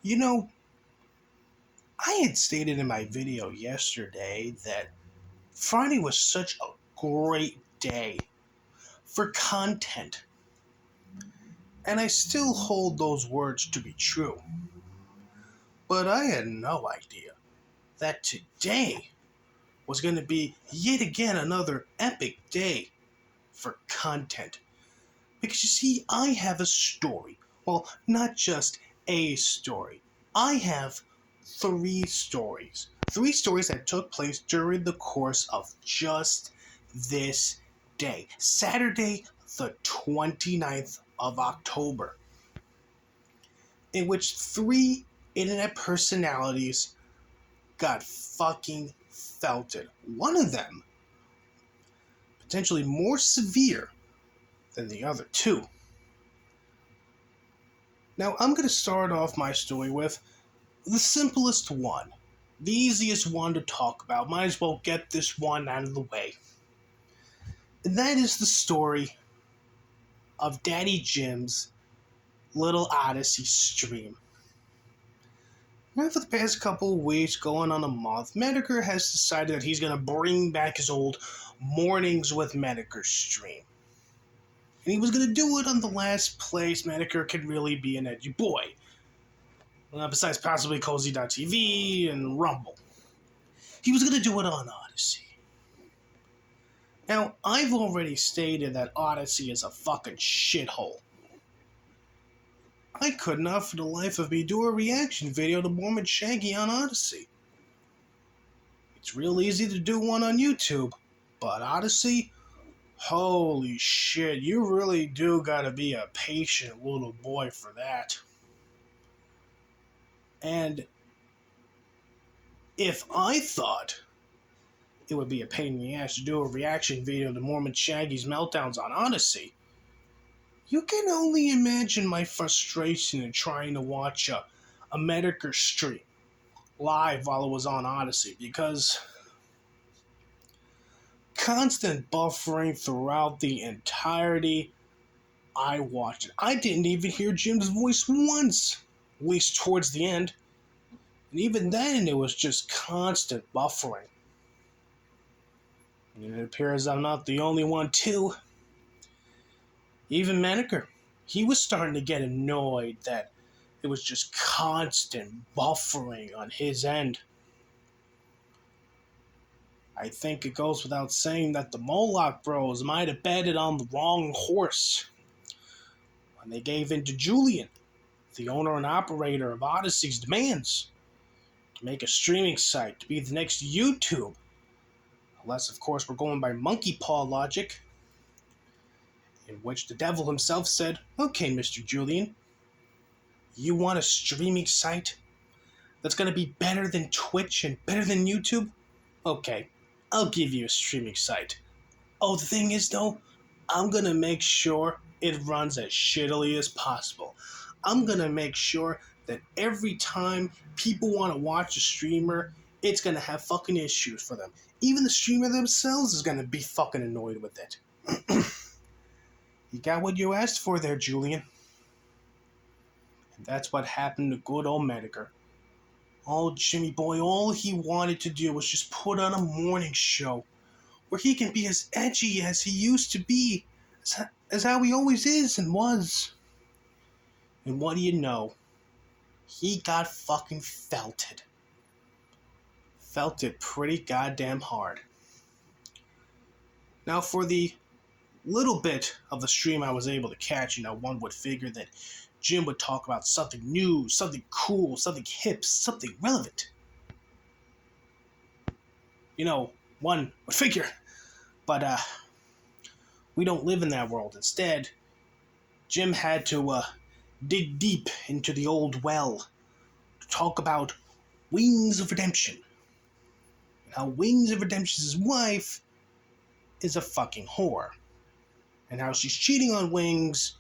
You know, I had stated in my video yesterday that Friday was such a great day for content, and I still hold those words to be true. But I had no idea that today was going to be yet again another epic day for content. Because you see, I have a story. Well, not just a story. I have three stories. Three stories that took place during the course of just this day. Saturday, the 29th of October. In which three internet personalities got fucking felted. One of them, potentially more severe than the other two. Now, I'm going to start off my story with the simplest one, the easiest one to talk about. Might as well get this one out of the way. And that is the story of Daddy Jim's Little Odyssey stream. Now, for the past couple of weeks, going on a month, Medicare has decided that he's going to bring back his old Mornings with Medicare stream. And he was going to do it on the last place Medicare could really be an edgy boy. Besides possibly Cozy.tv and Rumble. He was going to do it on Odyssey. Now, I've already stated that Odyssey is a fucking shithole. I could not for the life of me do a reaction video to Mormon Shaggy on Odyssey. It's real easy to do one on YouTube, but Odyssey? Holy shit, you really do gotta be a patient little boy for that. And if I thought it would be a pain in the ass to do a reaction video to Mormon Shaggy's meltdowns on Odyssey, you can only imagine my frustration in trying to watch a Medicare stream live while it was on Odyssey, because constant buffering throughout the entirety I watched it. I didn't even hear Jim's voice once, at least towards the end. And even then, it was just constant buffering. And it appears I'm not the only one, too. Even Medicare, he was starting to get annoyed that it was just constant buffering on his end. I think it goes without saying that the Moloch Bros might have betted on the wrong horse when they gave in to Julian, the owner and operator of Odyssey's demands to make a streaming site to be the next YouTube. Unless, of course, we're going by monkey paw logic, in which the devil himself said, "Okay, Mr. Julian, you want a streaming site that's going to be better than Twitch and better than YouTube? Okay, I'll give you a streaming site. Oh, the thing is, though, I'm going to make sure it runs as shittily as possible. I'm going to make sure that every time people want to watch a streamer, it's going to have fucking issues for them. Even the streamer themselves is going to be fucking annoyed with it." You got what you asked for there, Julian. And that's what happened to good old Medicare. Oh, Jimmy boy, all he wanted to do was just put on a morning show where he can be as edgy as he used to be, as how he always is and was. And what do you know? He got fucking felted. Felt it pretty goddamn hard. Now, for the little bit of the stream I was able to catch, one would figure that Jim would talk about something new, something cool, something hip, something relevant. One would figure. But we don't live in that world. Instead, Jim had to dig deep into the old well to talk about Wings of Redemption. And how Wings of Redemption's wife is a fucking whore. And how she's cheating on Wings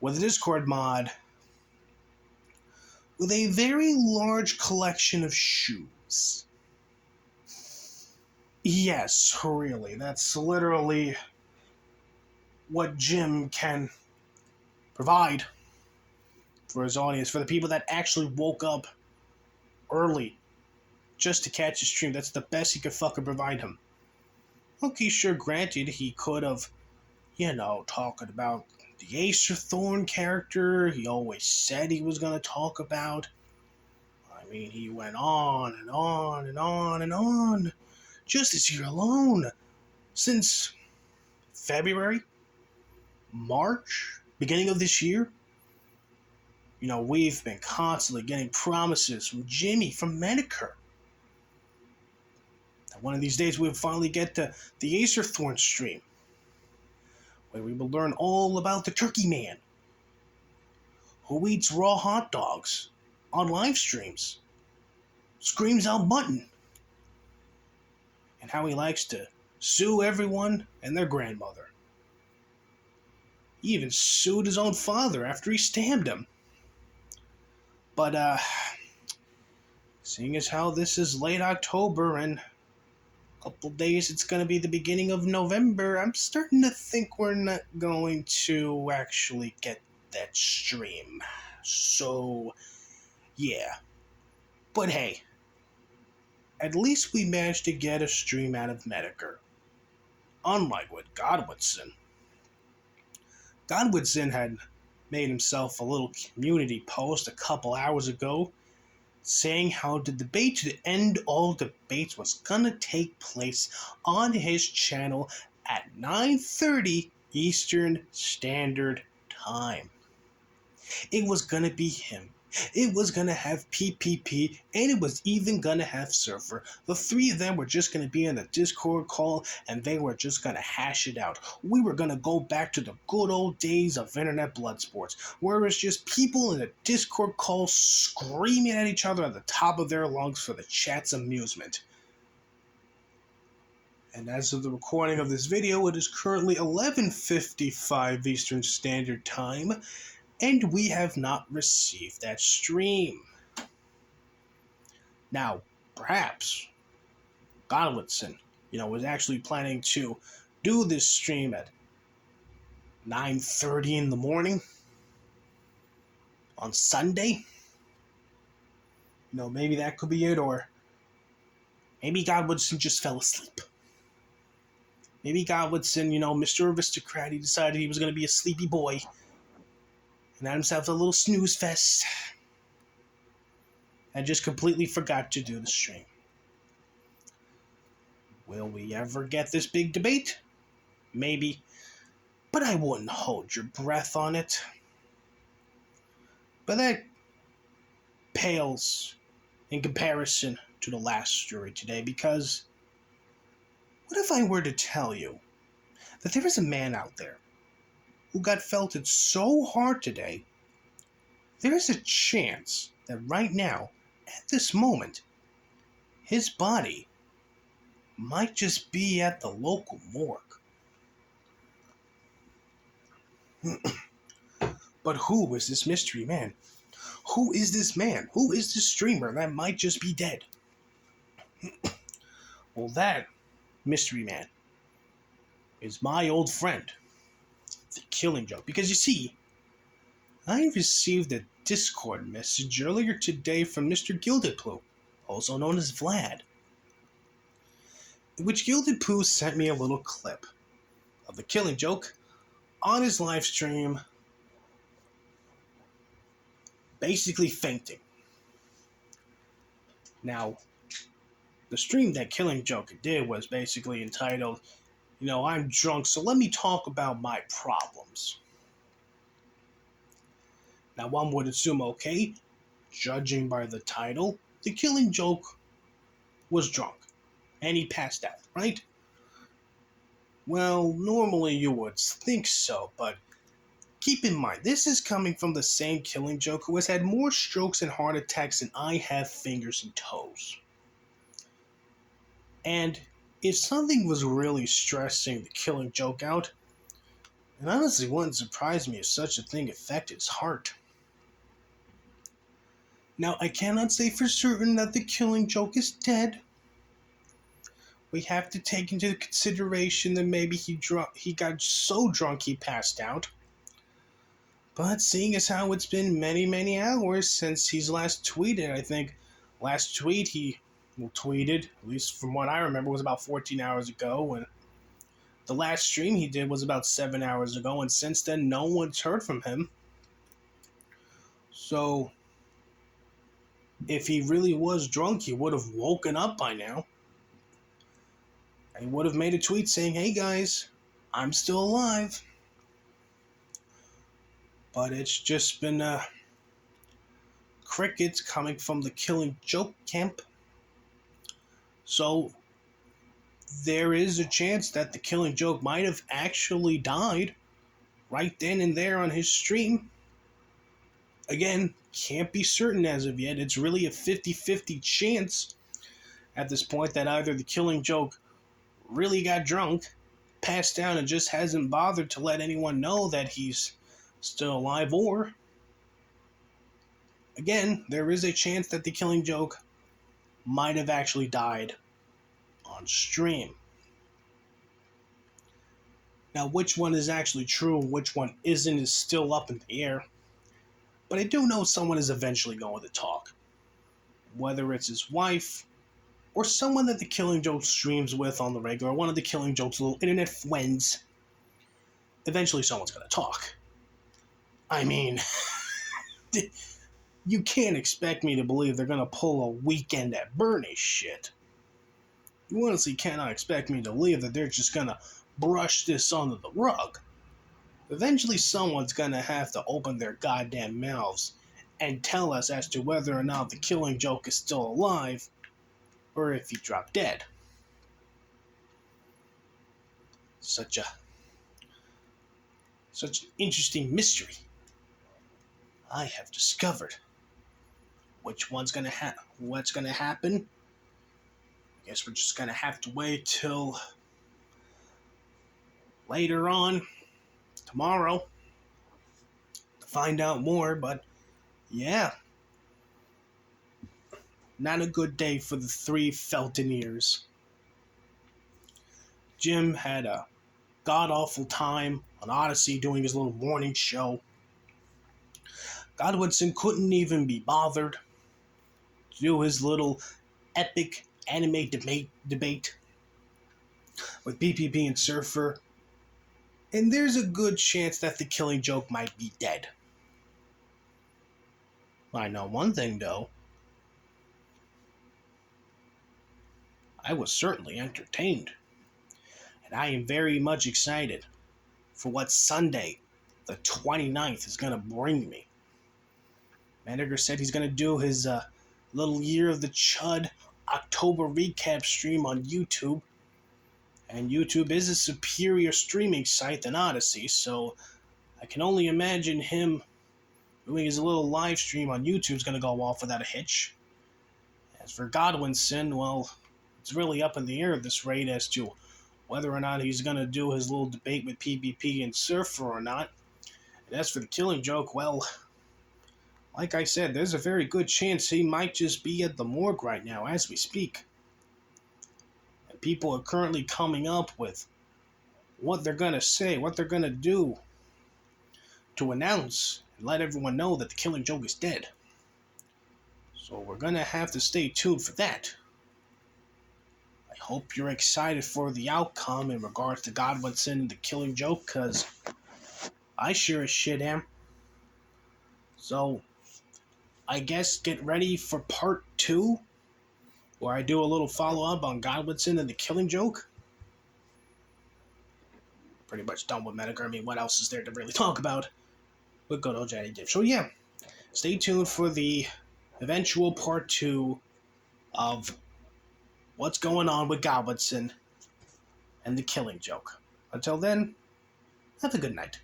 with a Discord mod with a very large collection of shoes. Yes, really. That's literally what Jim can provide for his audience, for the people that actually woke up early just to catch his stream. That's the best he could fucking provide him. Okay, sure, granted, he could have, talking about the Acer Thorn character he always said he was going to talk about. I mean, he went on and on and on and on. Just this year alone. Since February, March, beginning of this year, we've been constantly getting promises from Jimmy, from Medicare. One of these days we'll finally get to the Acer Thorn stream, where we will learn all about the Turkey Man, who eats raw hot dogs on live streams, screams out mutton, and how he likes to sue everyone and their grandmother. He even sued his own father after he stabbed him. But, seeing as how this is late October and a couple days it's going to be the beginning of November, I'm starting to think we're not going to actually get that stream. So, yeah. But hey, at least we managed to get a stream out of Medicare. Unlike with Godwinson. Godwinson had made himself a little community post a couple hours ago saying how the debate to end all debates was gonna take place on his channel at 9:30 Eastern Standard Time. It was gonna be him. It was gonna have PPP, and it was even gonna have Surfer. The three of them were just gonna be in a Discord call, and they were just gonna hash it out. We were gonna go back to the good old days of internet blood sports, where it's just people in a Discord call screaming at each other at the top of their lungs for the chat's amusement. And as of the recording of this video, it is currently 11:55 Eastern Standard Time, and we have not received that stream. Now, perhaps Godwinson, was actually planning to do this stream at 9:30 in the morning on Sunday. Maybe that could be it, or maybe Godwinson just fell asleep. Maybe Godwinson, Mr. Aristocrat, he decided he was going to be a sleepy boy and had himself a little snooze fest and just completely forgot to do the stream. Will we ever get this big debate? Maybe, but I wouldn't hold your breath on it. But that pales in comparison to the last story today, because what if I were to tell you that there is a man out there who got felted so hard today, there is a chance that right now, at this moment, his body might just be at the local morgue. But who is this mystery man? Who is this man? Who is this streamer that might just be dead? Well, that mystery man is my old friend, the Killing Joke. Because you see, I received a Discord message earlier today from Mr. Gilded Pooh, also known as Vlad, in which Gilded Pooh sent me a little clip of the Killing Joke on his live stream, basically fainting. Now, the stream that Killing Joke did was basically entitled, I'm drunk, so let me talk about my problems. Now, one would assume, okay, judging by the title, the Killing Joke was drunk, and he passed out, right? Well, normally you would think so, but keep in mind, this is coming from the same Killing Joke who has had more strokes and heart attacks than I have fingers and toes. And if something was really stressing the Killing Joke out, it honestly wouldn't surprise me if such a thing affected his heart. Now, I cannot say for certain that the Killing Joke is dead. We have to take into consideration that maybe he got so drunk he passed out. But seeing as how it's been many, many hours since he's last tweeted, I think last tweet he tweeted, at least from what I remember, was about 14 hours ago. And the last stream he did was about 7 hours ago. And since then, no one's heard from him. So if he really was drunk, he would have woken up by now. He would have made a tweet saying, "Hey guys, I'm still alive." But it's just been crickets coming from the Killing Joke camp. So there is a chance that the Killing Joke might have actually died right then and there on his stream. Again, can't be certain as of yet. It's really a 50-50 chance at this point that either the Killing Joke really got drunk, passed down, and just hasn't bothered to let anyone know that he's still alive, or again, there is a chance that the Killing Joke might have actually died on stream. Now, which one is actually true and which one isn't is still up in the air. But I do know someone is eventually going to talk. Whether it's his wife, or someone that the Killing Joke streams with on the regular, one of the Killing Joke's little internet friends. Eventually someone's going to talk. I mean, you can't expect me to believe they're going to pull a Weekend at Bernie's shit. You honestly cannot expect me to believe that they're just going to brush this under the rug. Eventually someone's going to have to open their goddamn mouths and tell us as to whether or not the Killing Joke is still alive, or if he dropped dead. Such an interesting mystery I have discovered. What's going to happen? I guess we're just going to have to wait till later on tomorrow to find out more. But yeah, not a good day for the three Feltedteeres. Jim had a god-awful time on Odyssey doing his little morning show. Godwinson couldn't even be bothered to do his little epic anime debate with PPP and Surfer. And there's a good chance that the Killing Joke might be dead. I know one thing, though. I was certainly entertained. And I am very much excited for what Sunday, the 29th, is going to bring me. Manager said he's going to do his little Year of the Chud October recap stream on YouTube. And YouTube is a superior streaming site than Odyssey, so I can only imagine him doing his little live stream on YouTube is going to go off without a hitch. As for Godwinson, well, it's really up in the air at this rate as to whether or not he's going to do his little debate with PvP and Surfer or not. And as for the Killing Joke, well, like I said, there's a very good chance he might just be at the morgue right now as we speak. And people are currently coming up with what they're going to say, what they're going to do to announce and let everyone know that the Killing Joke is dead. So we're going to have to stay tuned for that. I hope you're excited for the outcome in regards to Godwinson and the Killing Joke, because I sure as shit am. So I guess get ready for part 2, where I do a little follow-up on Godwinson and the Killing Joke. Pretty much done with Medica. I mean, what else is there to really talk about with good old Johnny Depp? So yeah, stay tuned for the eventual part 2 of what's going on with Godwinson and the Killing Joke. Until then, have a good night.